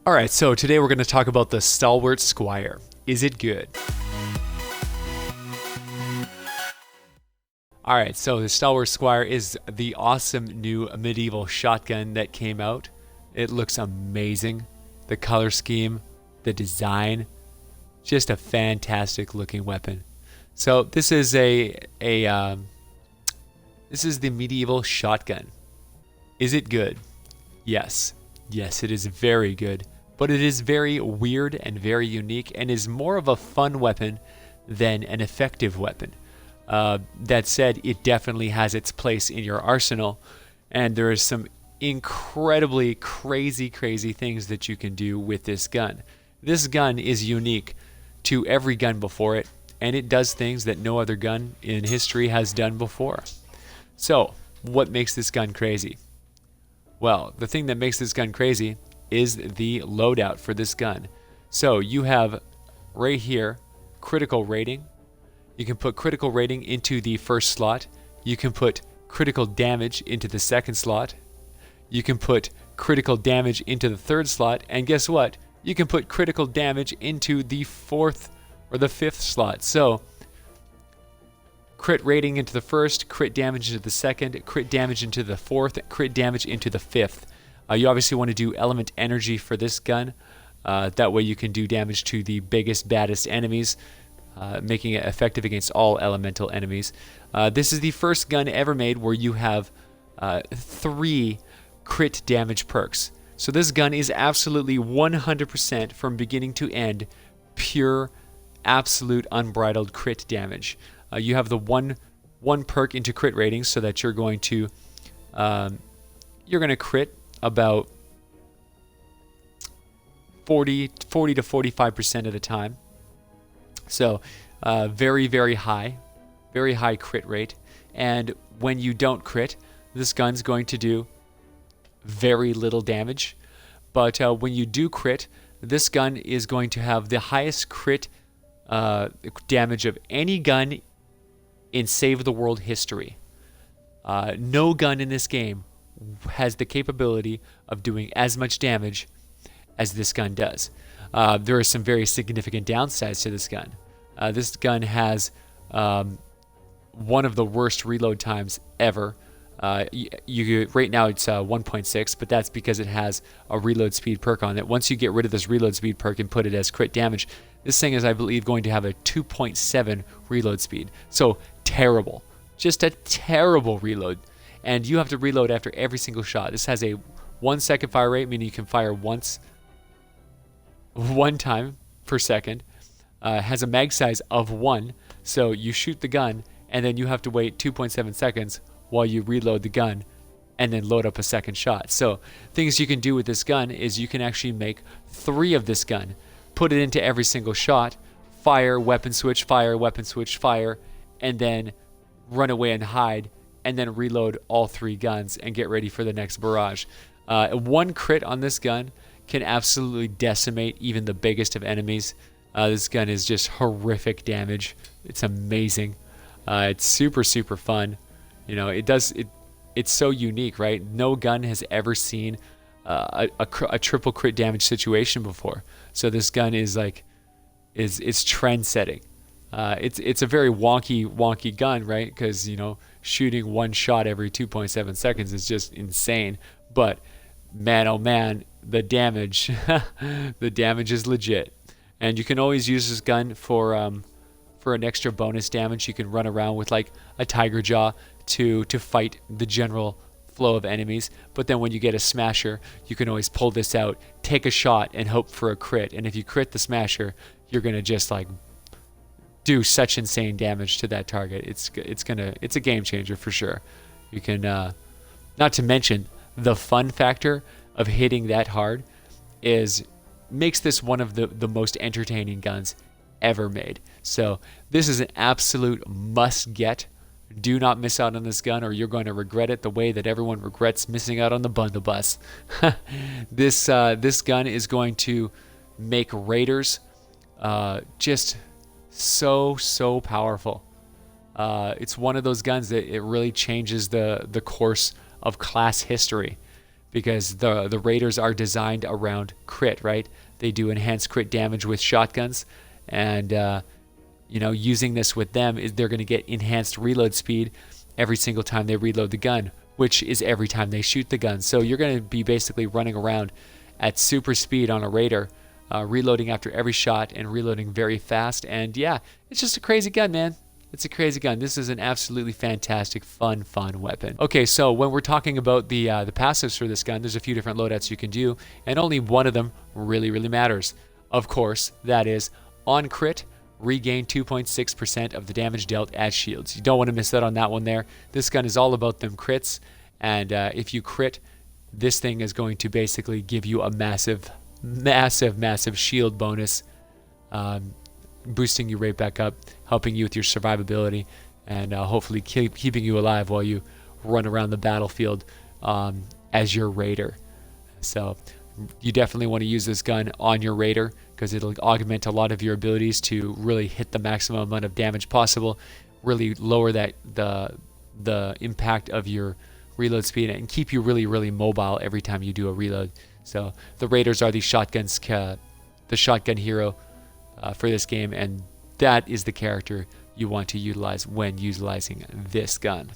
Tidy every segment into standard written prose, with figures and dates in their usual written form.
Alright, so today we're going to talk about the Stalwart Squire. Is it good? Alright, so the Stalwart Squire is the awesome new medieval shotgun that came out. It looks amazing. The color scheme, the design, just a fantastic looking weapon. So this is this is the medieval shotgun. Is it good? Yes. Yes, it is very good. But it is very weird and very unique and is more of a fun weapon than an effective weapon. That said, it definitely has its place in your arsenal, and there is some incredibly crazy things that you can do with this gun. This gun is unique to every gun before it, and it does things that no other gun in history has done before. So, what makes this gun crazy? Well, the thing that makes this gun crazy is the loadout for this gun. So you have right here critical rating. You can put critical rating into the first slot. You can put critical damage into the second slot. You can put critical damage into the third slot, and guess what? You can put critical damage into the fourth or the fifth slot. So crit rating into the first, crit damage into the second, crit damage into the fourth, crit damage into the fifth. You obviously want to do element energy for this gun. That way you can do damage to the biggest, baddest enemies, making it effective against all elemental enemies. This is the first gun ever made where you have 3 crit damage perks. So this gun is absolutely 100% from beginning to end pure, absolute, unbridled crit damage. You have the one perk into crit rating, so that you're going to crit about 40 to 45% of the time. So very high crit rate. And when you don't crit, this gun's going to do very little damage. But when you do crit, this gun is going to have the highest crit damage of any gun in Save the World history. No gun in this game has the capability of doing as much damage as this gun does. There are some very significant downsides to this gun. This gun has one of the worst reload times ever. Right now it's 1.6, but that's because it has a reload speed perk on it. Once you get rid of this reload speed perk and put it as crit damage, this thing is, I believe, going to have a 2.7 reload speed. So terrible. Just a terrible reload. And you have to reload after every single shot. This has a 1 second fire rate, meaning you can fire one time per second. Has a mag size of 1, so you shoot the gun, and then you have to wait 2.7 seconds while you reload the gun, and then load up a second shot. So things you can do with this gun is you can actually make 3 of this gun, put it into every single shot, fire, weapon switch, fire, and then run away and hide, and then reload all 3 guns and get ready for the next barrage. 1 crit on this gun can absolutely decimate even the biggest of enemies. This gun is just horrific damage. It's amazing. It's super fun. You know, it's so unique, right? No gun has ever seen a triple crit damage situation before. So this gun is it's trend setting. It's a very wonky gun, right? Because, you know, shooting 1 shot every 2.7 seconds is just insane. But man, oh man, the damage, the damage is legit. And you can always use this gun for an extra bonus damage. You can run around with like a tiger jaw to fight the general flow of enemies. But then when you get a smasher, you can always pull this out, take a shot, and hope for a crit. And if you crit the smasher, you're gonna just like do such insane damage to that target. It's a game changer for sure. You can not to mention the fun factor of hitting that hard makes this one of the most entertaining guns ever made. So this is an absolute must get. Do not miss out on this gun, or you're going to regret it the way that everyone regrets missing out on the bundle bus. This gun is going to make raiders just so powerful. It's one of those guns that it really changes the course of class history, because the raiders are designed around crit, right? They do enhanced crit damage with shotguns, and you know, using this with them is they're going to get enhanced reload speed every single time they reload the gun, which is every time they shoot the gun. So you're going to be basically running around at super speed on a raider, reloading after every shot and reloading very fast. And yeah, it's just a crazy gun, man. It's a crazy gun. This is an absolutely fantastic, fun weapon. Okay, so when we're talking about the passives for this gun, there's a few different loadouts you can do, and only one of them really matters. Of course, that is on crit, regain 2.6% of the damage dealt as shields. You don't want to miss out on that one there. This gun is all about them crits, and if you crit, this thing is going to basically give you a massive shield bonus, boosting you right back up, helping you with your survivability, and hopefully keeping you alive while you run around the battlefield as your raider. So you definitely want to use this gun on your raider, because it'll augment a lot of your abilities to really hit the maximum amount of damage possible, really lower the impact of your reload speed, and keep you really mobile every time you do a reload. So the raiders are the shotgun hero for this game, and that is the character you want to utilize when utilizing this gun.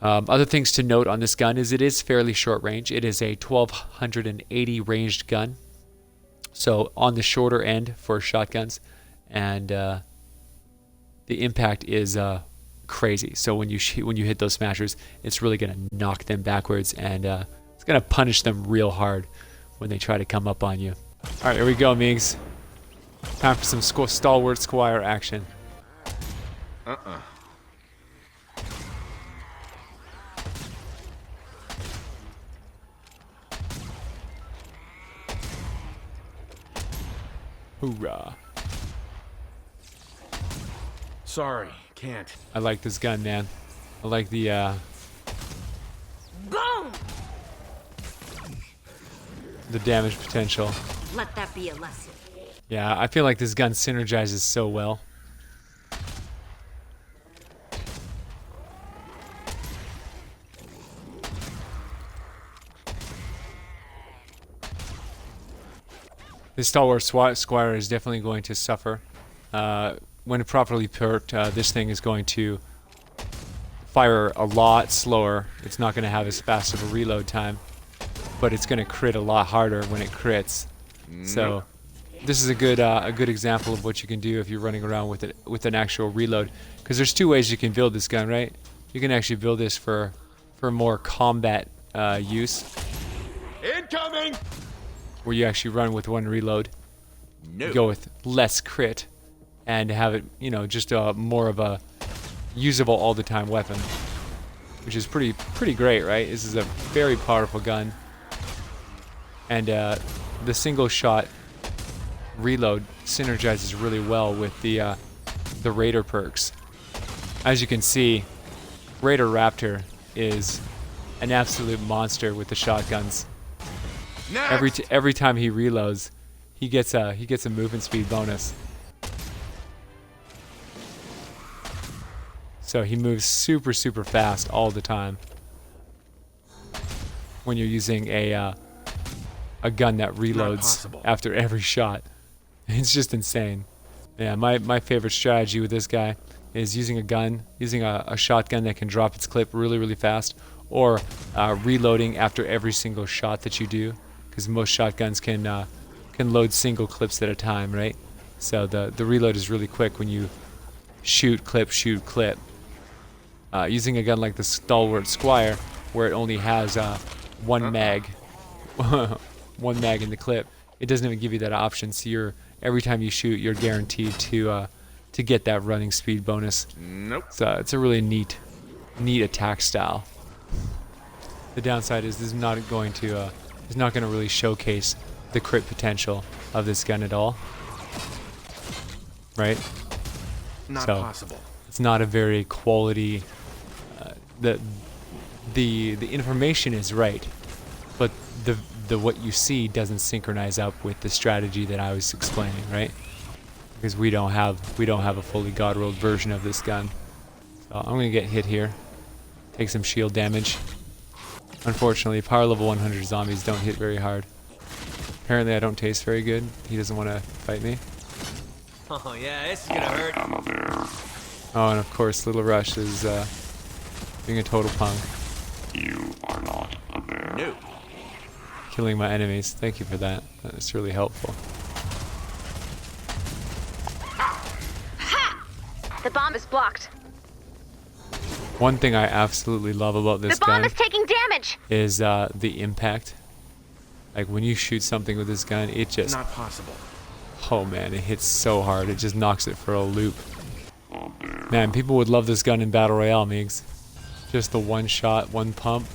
Other things to note on this gun is it is fairly short range. It is a 1280 ranged gun, so on the shorter end for shotguns, and the impact is crazy. So when you hit those smashers, it's really going to knock them backwards, and it's going to punish them real hard when they try to come up on you. All right, here we go, Migs. Time for some Stalwart Squire action. Hoorah. Sorry, can't. I like this gun, man. I like the Boom! the damage potential. Let that be a lesson. Yeah, I feel like this gun synergizes so well. This Stalwart Squire is definitely going to suffer. When properly perked, this thing is going to fire a lot slower. It's not going to have as fast of a reload time, but it's going to crit a lot harder when it crits. So this is a good example of what you can do if you're running around with an actual reload. Because there's two ways you can build this gun, right? You can actually build this for more combat use. Incoming! Where you actually run with one reload, No. go with less crit, and have it, you know, just more of a usable all the time weapon, which is pretty great, right? This is a very powerful gun, and the single shot reload synergizes really well with the Raider perks. As you can see, Raider Raptor is an absolute monster with the shotguns. Every time he reloads, he gets a movement speed bonus. So he moves super fast all the time when you're using a gun that reloads after every shot. It's just insane. Yeah, my favorite strategy with this guy is using a shotgun that can drop its clip really fast, or reloading after every single shot that you do. Because most shotguns can load single clips at a time, right? So the reload is really quick when you shoot, clip. Using a gun like the Stalwart Squire, where it only has one mag, one mag in the clip, it doesn't even give you that option. So every time you shoot, you're guaranteed to get that running speed bonus. Nope. So it's a really neat attack style. The downside is this is not going to really showcase the crit potential of this gun at all, right? Not possible. It's not a very quality. The information is right, but the what you see doesn't synchronize up with the strategy that I was explaining, right? Because we don't have a fully god rolled version of this gun. So I'm gonna get hit here, take some shield damage. Unfortunately, power level 100 zombies don't hit very hard. Apparently I don't taste very good. He doesn't want to fight me. Oh yeah, this is gonna hurt. Oh, and of course Little Rush is being a total punk. You are not a bear. No. Killing my enemies. Thank you for that. That's really helpful. Ha! The bomb is blocked. One thing I absolutely love about this The bomb gun is taking damage. is the impact. Like when you shoot something with this gun, it just, Not possible. oh man, it hits so hard. It just knocks it for a loop. Man, people would love this gun in Battle Royale, Migs. Just the one shot, one pump.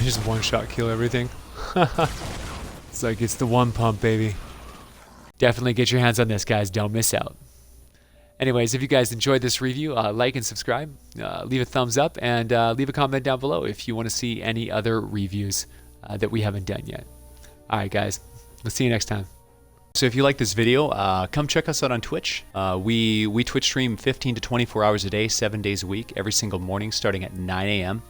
Just one shot kill everything. It's like it's the one pump, baby. Definitely get your hands on this, guys. Don't miss out. Anyways, if you guys enjoyed this review, like and subscribe, leave a thumbs up, and leave a comment down below if you want to see any other reviews that we haven't done yet. Alright guys, we'll see you next time. So if you like this video, come check us out on Twitch. We Twitch stream 15 to 24 hours a day, 7 days a week, every single morning starting at 9 a.m.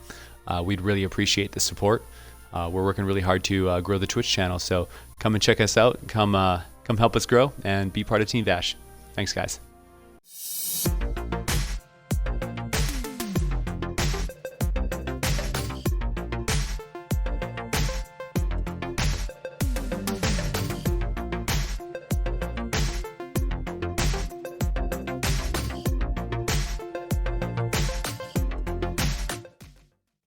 We'd really appreciate the support. We're working really hard to grow the Twitch channel, so come and check us out. Come help us grow and be part of TeamVASH. Thanks guys.